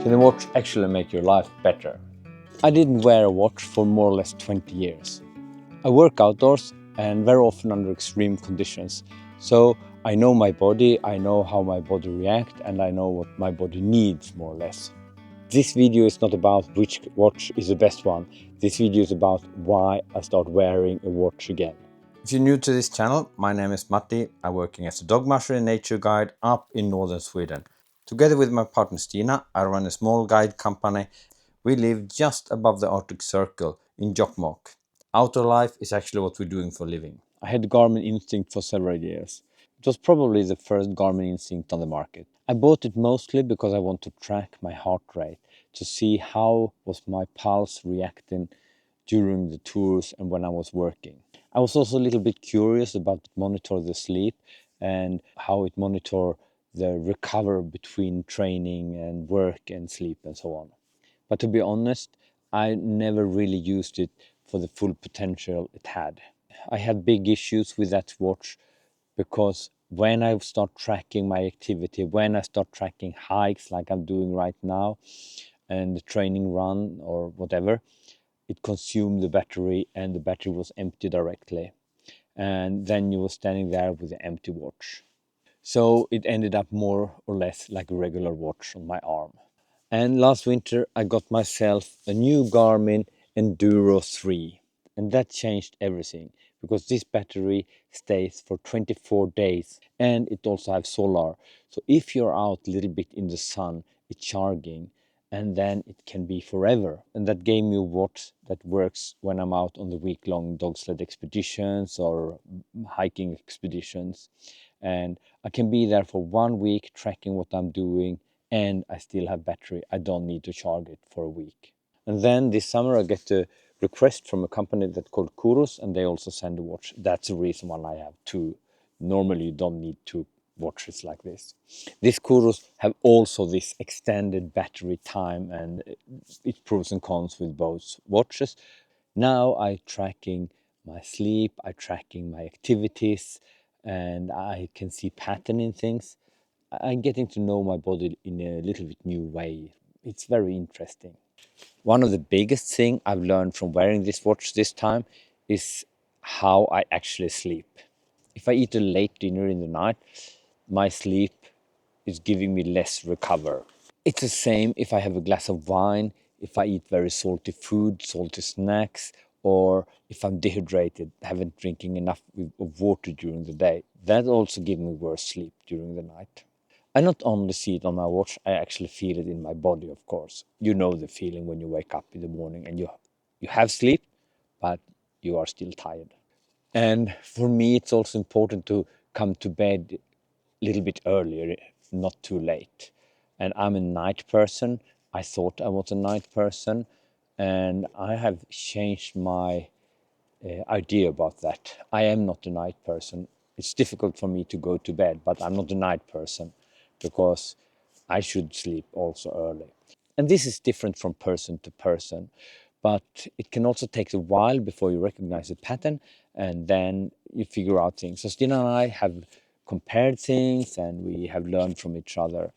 Can a watch actually make your life better? I didn't wear a watch for more or less 20 years. I work outdoors and very often under extreme conditions. So I know my body, I know how my body reacts, and I know what my body needs more or less. This video is not about which watch is the best one. This video is about why I start wearing a watch again. If you're new to this channel, my name is Matti. I'm working as a dog musher and nature guide up in northern Sweden. Together with my partner Stina, I run a small guide company. We live just above the Arctic Circle in Jokkmokk. Outdoor life is actually what we're doing for a living. I had Garmin Instinct for several years. It was probably the first Garmin Instinct on the market. I bought it mostly because I want to track my heart rate, to see how was my pulse reacting during the tours and when I was working. I was also a little bit curious about monitor the sleep and how it monitor the recovery between training and work and sleep and so on. But to be honest, I never really used it for the full potential it had. I had big issues with that watch because when I start tracking my activity, when I start tracking hikes like I'm doing right now, and the training run or whatever, it consumed the battery and the battery was empty directly. And then you were standing there with an empty watch. So it ended up more or less like a regular watch on my arm. And last winter I got myself a new Garmin Enduro 3. And that changed everything because this battery stays for 24 days and it also has solar. So if you're out a little bit in the sun, it's charging and then it can be forever. And that gave me a watch that works when I'm out on the week-long dog sled expeditions or hiking expeditions. And I can be there for 1 week tracking what I'm doing and I still have battery. I don't need to charge it for a week. And then this summer I get a request from a company that's called Coros and they also send a watch. That's the reason why I have two. Normally you don't need two watches like this. These Coros have also this extended battery time and it pros and cons with both watches. Now I tracking my sleep, I tracking my activities and I can see pattern in things. I'm getting to know my body in a little bit new way. It's very interesting. One of the biggest thing I've learned from wearing this watch this time is how I actually sleep. If I eat a late dinner in the night, my sleep is giving me less recover. It's the same if I have a glass of wine, if I eat very salty food, salty snacks, or if I'm dehydrated, haven't drinking enough of water during the day. That also gives me worse sleep during the night. I not only see it on my watch, I actually feel it in my body, of course. You know the feeling when you wake up in the morning and you have sleep, but you are still tired. And for me, it's also important to come to bed a little bit earlier, not too late. And I'm a night person. I thought I was a night person, and I have changed my idea about that. I am not a night person. It's difficult for me to go to bed, but I'm not a night person because I should sleep also early. And this is different from person to person, but it can also take a while before you recognize a pattern and then you figure out things. So Stina and I have compared things and we have learned from each other.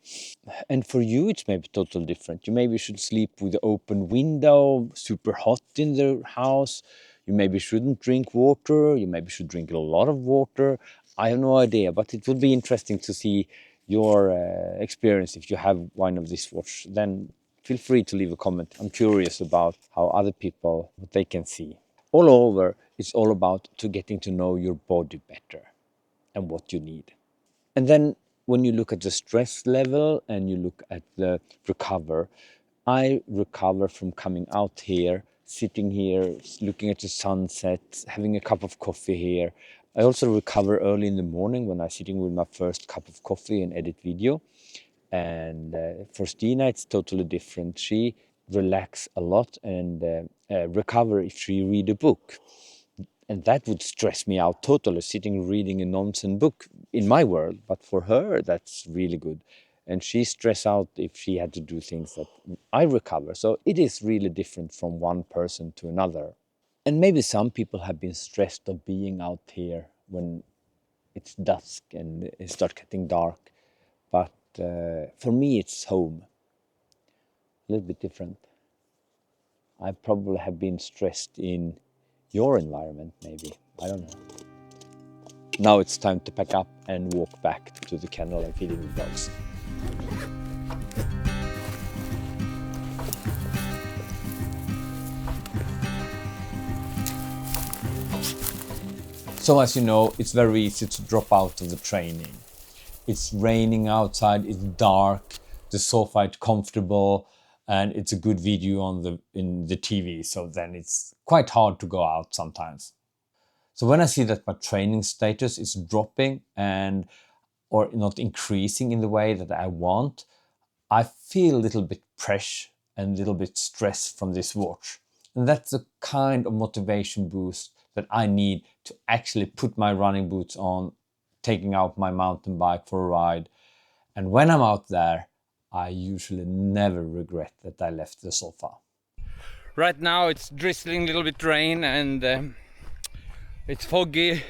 And for you, it's maybe totally different. You maybe should sleep with the open window, super hot in the house. You maybe shouldn't drink water. You maybe should drink a lot of water. I have no idea, but it would be interesting to see your experience if you have one of these watch. Then feel free to leave a comment. I'm curious about how other people, what they can see. All over, it's all about to getting to know your body better and what you need. And then when you look at the stress level and you look at the recover, I recover from coming out here, sitting here, looking at the sunset, having a cup of coffee here. I also recover early in the morning when I'm sitting with my first cup of coffee and edit video. And for Stina, it's totally different. She relax a lot and recover if she read a book. And that would stress me out totally, sitting reading a nonsense book in my world. But for her, that's really good. And she stress out if she had to do things that I recover. So it is really different from one person to another. And maybe some people have been stressed of being out here when it's dusk and it starts getting dark. But for me, it's home. a little bit different. I probably have been stressed in your environment, maybe. I don't know. Now it's time to pack up and walk back to the kennel and feeding the dogs. So as you know, it's very easy to drop out of the training. It's raining outside, it's dark, the sofa is comfortable, and it's a good video in the TV, so then it's quite hard to go out sometimes. So when I see that my training status is dropping or not increasing in the way that I want, I feel a little bit pressure and a little bit stress from this watch. And that's the kind of motivation boost that I need to actually put my running boots on, taking out my mountain bike for a ride. And when I'm out there, I usually never regret that I left the sofa. Right now it's drizzling a little bit rain, and it's foggy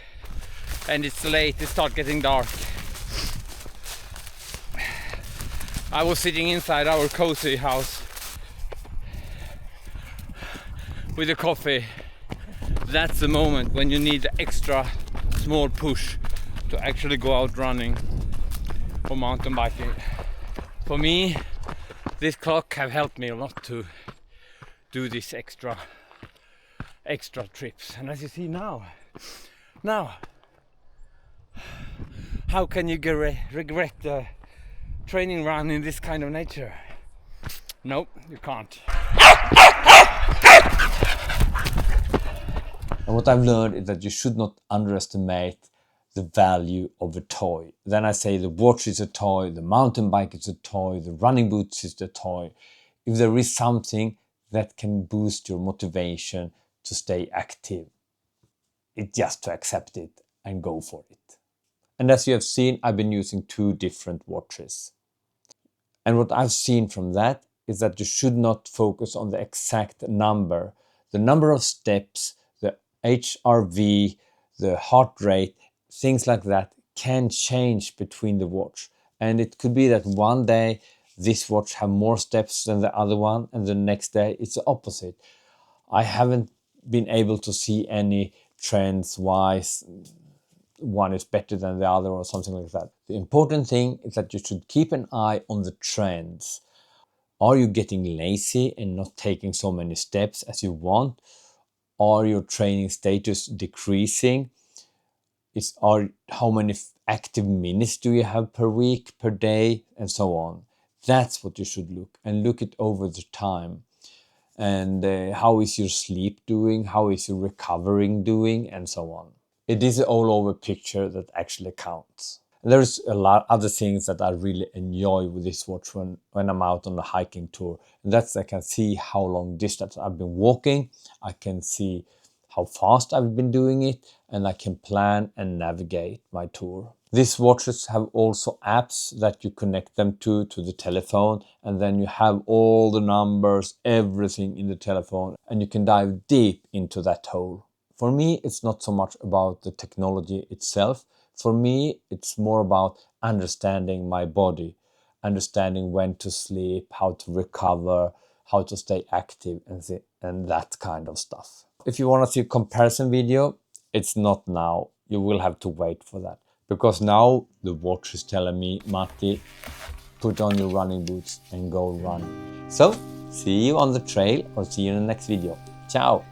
and it's late, it starts getting dark. I was sitting inside our cozy house with a coffee. That's the moment when you need the extra small push to actually go out running or mountain biking. For me, this clock have helped me a lot to do these extra trips. And as you see now, how can you regret the training run in this kind of nature? Nope, you can't. And what I've learned is that you should not underestimate the value of a toy. Then I say the watch is a toy, the mountain bike is a toy, the running boots is a toy. If there is something that can boost your motivation to stay active, it's just to accept it and go for it. And as you have seen, I've been using 2 different watches. And what I've seen from that is that you should not focus on the exact number. The number of steps, the HRV, the heart rate, things like that can change between the watch. And it could be that one day this watch have more steps than the other one, and the next day it's the opposite. I haven't been able to see any trends wise one is better than the other or something like that. The important thing is that you should keep an eye on the trends. Are you getting lazy and not taking so many steps as you want? Are your training status decreasing? How many active minutes do you have per week, per day, and so on? That's what you should look it over the time. And how is your sleep doing? How is your recovering doing? And so on. It is an all-over picture that actually counts. There's a lot other things that I really enjoy with this watch when I'm out on the hiking tour. And that's I can see how long distance I've been walking. I can see how fast I've been doing it, and I can plan and navigate my tour. These watches have also apps that you connect them to the telephone, and then you have all the numbers, everything in the telephone, and you can dive deep into that hole. For me, it's not so much about the technology itself. For me, it's more about understanding my body, understanding when to sleep, how to recover, how to stay active, and that kind of stuff. If you want to see a comparison video, it's not now. You will have to wait for that. Because now the watch is telling me, Matti, put on your running boots and go run. So, see you on the trail or see you in the next video. Ciao!